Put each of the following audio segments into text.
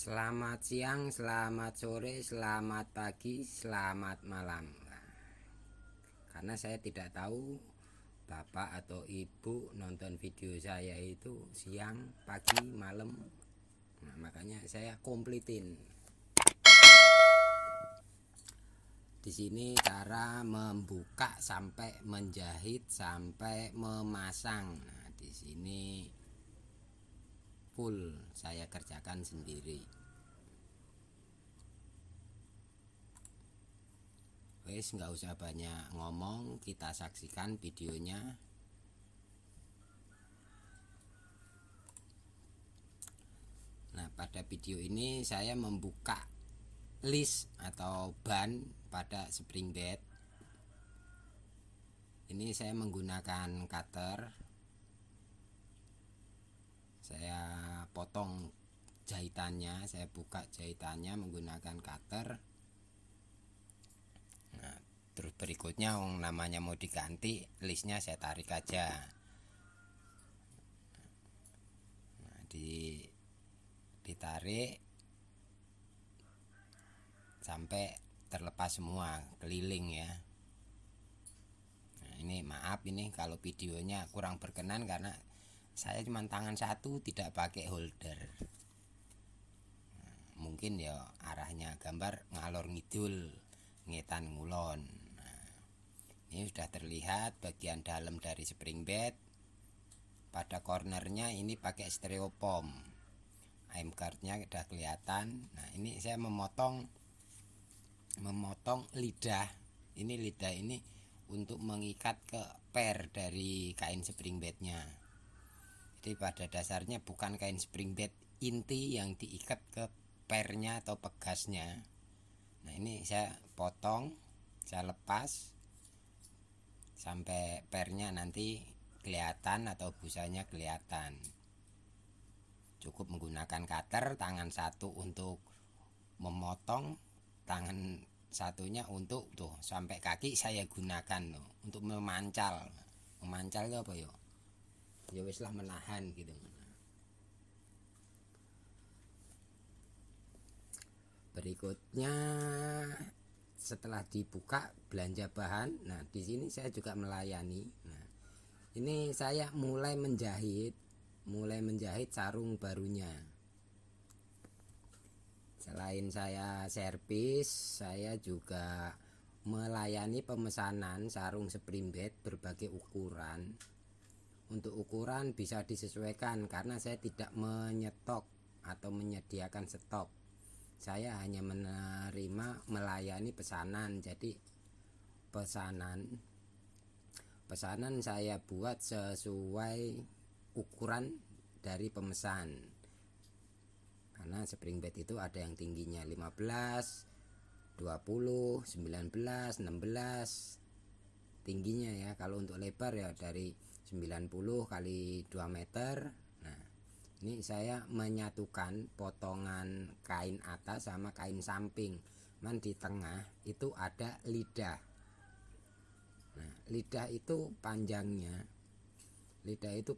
Selamat siang, selamat sore, selamat pagi, selamat malam. Karena saya tidak tahu bapak atau ibu nonton video saya itu siang, pagi, malam. Nah, makanya saya komplitin. Di sini cara membuka sampai menjahit sampai memasang. Nah, di sini full saya kerjakan sendiri. Wes, nggak usah banyak ngomong, kita saksikan videonya. Nah, pada video ini saya membuka list atau ban pada spring bed. Ini saya menggunakan cutter. Saya potong jahitannya, saya buka jahitannya menggunakan cutter. Nah, terus berikutnya namanya mau diganti, listnya saya tarik aja. Nah, ditarik sampai terlepas semua, keliling ya. Nah, ini maaf ini kalau videonya kurang berkenan karena saya cuma tangan satu, tidak pakai holder. Nah, mungkin ya arahnya gambar ngalor ngidul, ngetan ngulon. Nah, ini sudah terlihat bagian dalam dari spring bed. Pada cornernya ini pakai styrofoam. Aim guardnya sudah kelihatan. Nah, ini saya memotong lidah. Ini lidah ini untuk mengikat ke per dari kain spring bednya. Jadi pada dasarnya bukan kain spring bed inti yang diikat ke pernya atau pegasnya. Nah, ini saya potong, saya lepas sampai pernya nanti kelihatan atau busanya kelihatan. Cukup menggunakan cutter, tangan satu untuk memotong, tangan satunya untuk tuh sampai kaki saya gunakan tuh untuk memancal. Memancal itu apa ya? Ya wis lah, menahan gitu. Berikutnya setelah dibuka belanja bahan, nah di sini saya juga melayani. Nah, ini saya mulai menjahit sarung barunya. Selain saya servis, saya juga melayani pemesanan sarung spring bed berbagai ukuran. Untuk ukuran bisa disesuaikan karena saya tidak menyetop atau menyediakan stok. Saya hanya melayani pesanan. Jadi pesanan saya buat sesuai ukuran dari pemesan. Karena spring bed itu ada yang tingginya 15, 20, 19, 16 tingginya ya. Kalau untuk lebar ya dari 90 kali 2 meter. Nah, ini saya menyatukan potongan kain atas sama kain samping. Man di tengah itu ada lidah. Nah, lidah itu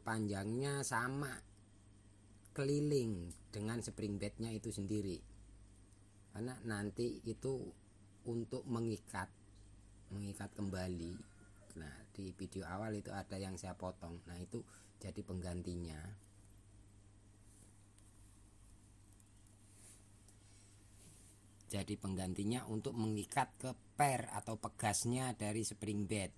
panjangnya sama keliling dengan spring bednya itu sendiri. Karena nanti itu untuk mengikat kembali. Nah, di video awal itu ada yang saya potong. Nah, itu jadi penggantinya. Jadi penggantinya untuk mengikat ke per atau pegasnya dari spring bed.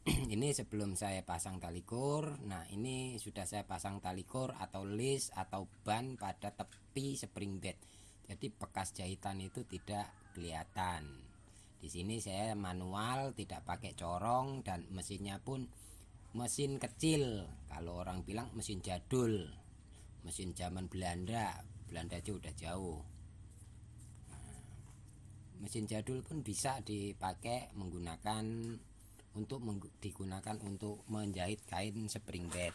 Ini sebelum saya pasang tali kur. Nah, ini sudah saya pasang tali kur atau list atau ban pada tepi spring bed. Jadi bekas jahitan itu tidak kelihatan. Di sini saya manual, tidak pakai corong, dan mesinnya pun mesin kecil. Kalau orang bilang mesin jadul, mesin zaman Belanda. Belanda aja udah jauh. Mesin jadul pun bisa dipakai digunakan untuk menjahit kain spring bed.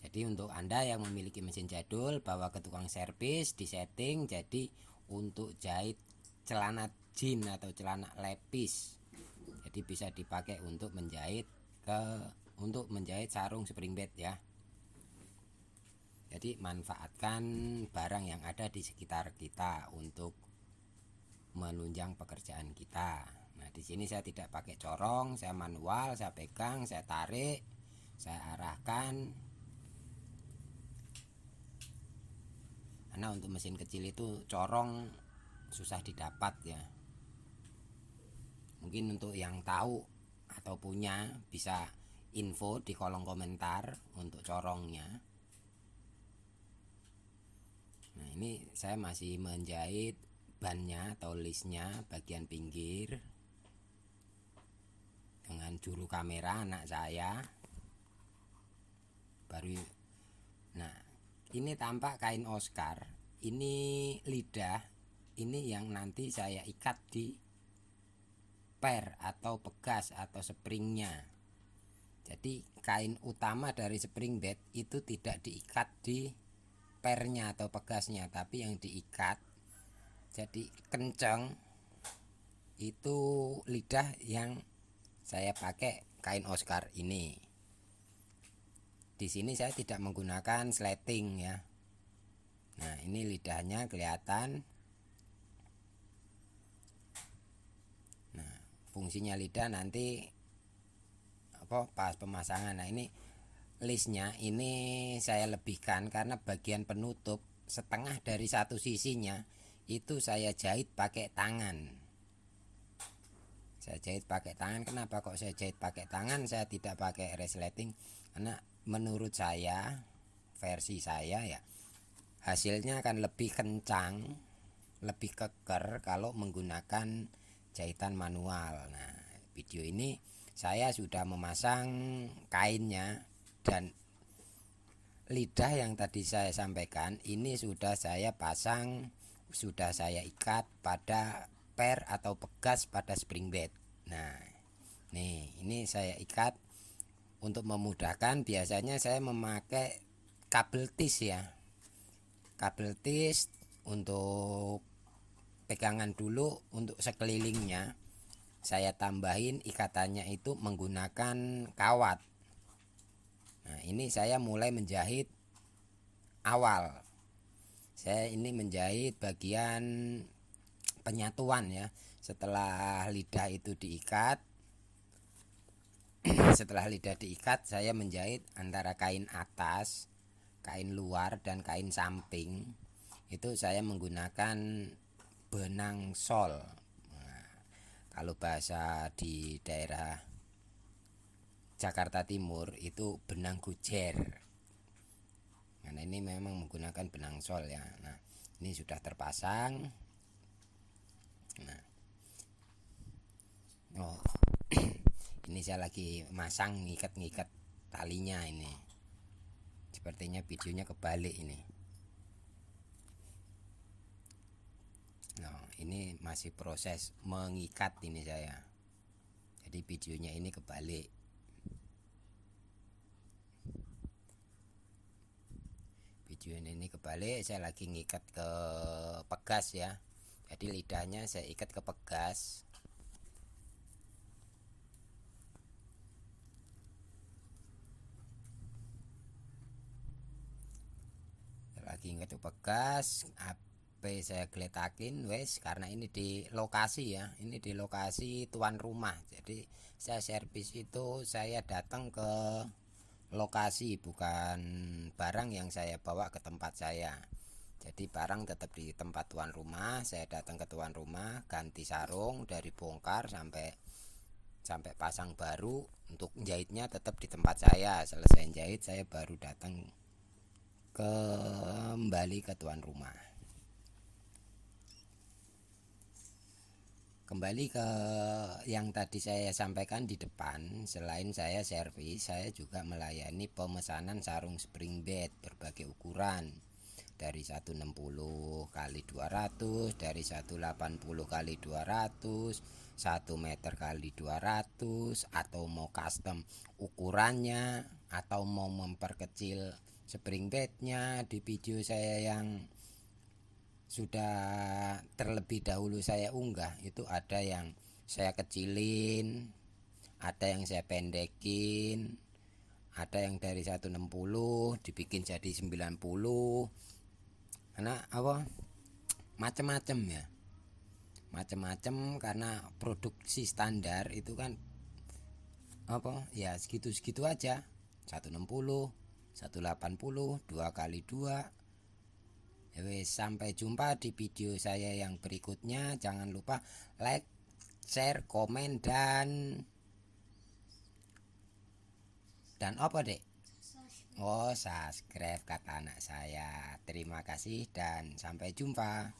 Jadi untuk Anda yang memiliki mesin jadul, bawa ke tukang servis, disetting jadi untuk jahit celana jeans atau celana lepis. Jadi bisa dipakai untuk menjahit ke untuk menjahit sarung spring bed ya. Jadi manfaatkan barang yang ada di sekitar kita untuk menunjang pekerjaan kita. Nah, di sini saya tidak pakai corong, saya manual, saya pegang, saya tarik, saya arahkan. Karena untuk mesin kecil itu corong susah didapat ya. Mungkin untuk yang tahu atau punya bisa info di kolom komentar untuk corongnya. Nah, ini saya masih menjahit bannya atau listnya bagian pinggir dengan juru kamera anak saya. Baru nah, ini tampak kain Oscar. Ini lidah, ini yang nanti saya ikat di per atau pegas atau springnya. Jadi kain utama dari spring bed itu tidak diikat di pernya atau pegasnya, tapi yang diikat jadi kencang itu lidah yang saya pakai kain Oscar ini. Di sini saya tidak menggunakan sleting ya. Nah, ini lidahnya kelihatan. Nah, fungsinya lidah nanti pas pemasangan. Nah, ini listnya ini saya lebihkan karena bagian penutup setengah dari satu sisinya itu saya jahit pakai tangan. Saya jahit pakai tangan. Kenapa kok saya jahit pakai tangan? Saya tidak pakai resleting karena menurut saya, versi saya ya, hasilnya akan lebih kencang, lebih keker kalau menggunakan jahitan manual. Nah, video ini saya sudah memasang kainnya dan lidah yang tadi saya sampaikan ini sudah saya pasang, sudah saya ikat pada per atau pegas pada spring bed. Nah, nih ini saya ikat untuk memudahkan. Biasanya saya memakai kabel tis ya, kabel tis untuk pegangan dulu. Untuk sekelilingnya saya tambahin ikatannya itu menggunakan kawat. Nah, ini saya mulai menjahit awal. Saya ini menjahit bagian penyatuan ya. Setelah lidah itu diikat, setelah lidah diikat, saya menjahit antara kain atas, kain luar dan kain samping. Itu saya menggunakan benang sol. Nah, kalau bahasa di daerah Jakarta Timur itu benang gujer. Nah, ini memang menggunakan benang sol ya. Nah, ini sudah terpasang. Nah, oh, ini saya lagi masang ngikat talinya ini. Sepertinya videonya kebalik ini. Nah, ini masih proses mengikat ini saya. Jadi videonya ini kebalik. Video ini kebalik, saya lagi ngikat ke pegas ya. Jadi lidahnya saya ikat ke pegas. Lagi ngikat ke pegas. HP saya geletakin wes, karena ini di lokasi ya. Ini di lokasi tuan rumah. Jadi saya servis itu saya datang ke lokasi, bukan barang yang saya bawa ke tempat saya. Jadi barang tetap di tempat tuan rumah. Saya datang ke tuan rumah, ganti sarung dari bongkar sampai pasang baru. Untuk jahitnya tetap di tempat saya. Selesai jahit saya baru datang kembali ke tuan rumah. Kembali ke yang tadi saya sampaikan di depan, selain saya servis, saya juga melayani pemesanan sarung spring bed berbagai ukuran. Dari 160 kali 200, dari 180 kali 200, 1 meter kali 200, atau mau custom ukurannya, atau mau memperkecil spring bednya. Di video saya yang sudah terlebih dahulu saya unggah itu ada yang saya kecilin, ada yang saya pendekin, ada yang dari 160 dibikin jadi 90. Karena apa, macam-macam ya, macam-macam, karena produksi standar itu kan apa ya, segitu-segitu aja, 160, 180, 2 kali 2. Ya wes, sampai jumpa di video saya yang berikutnya. Jangan lupa like, share, komen, dan apa dek? Oh, subscribe kata anak saya. Terima kasih dan sampai jumpa.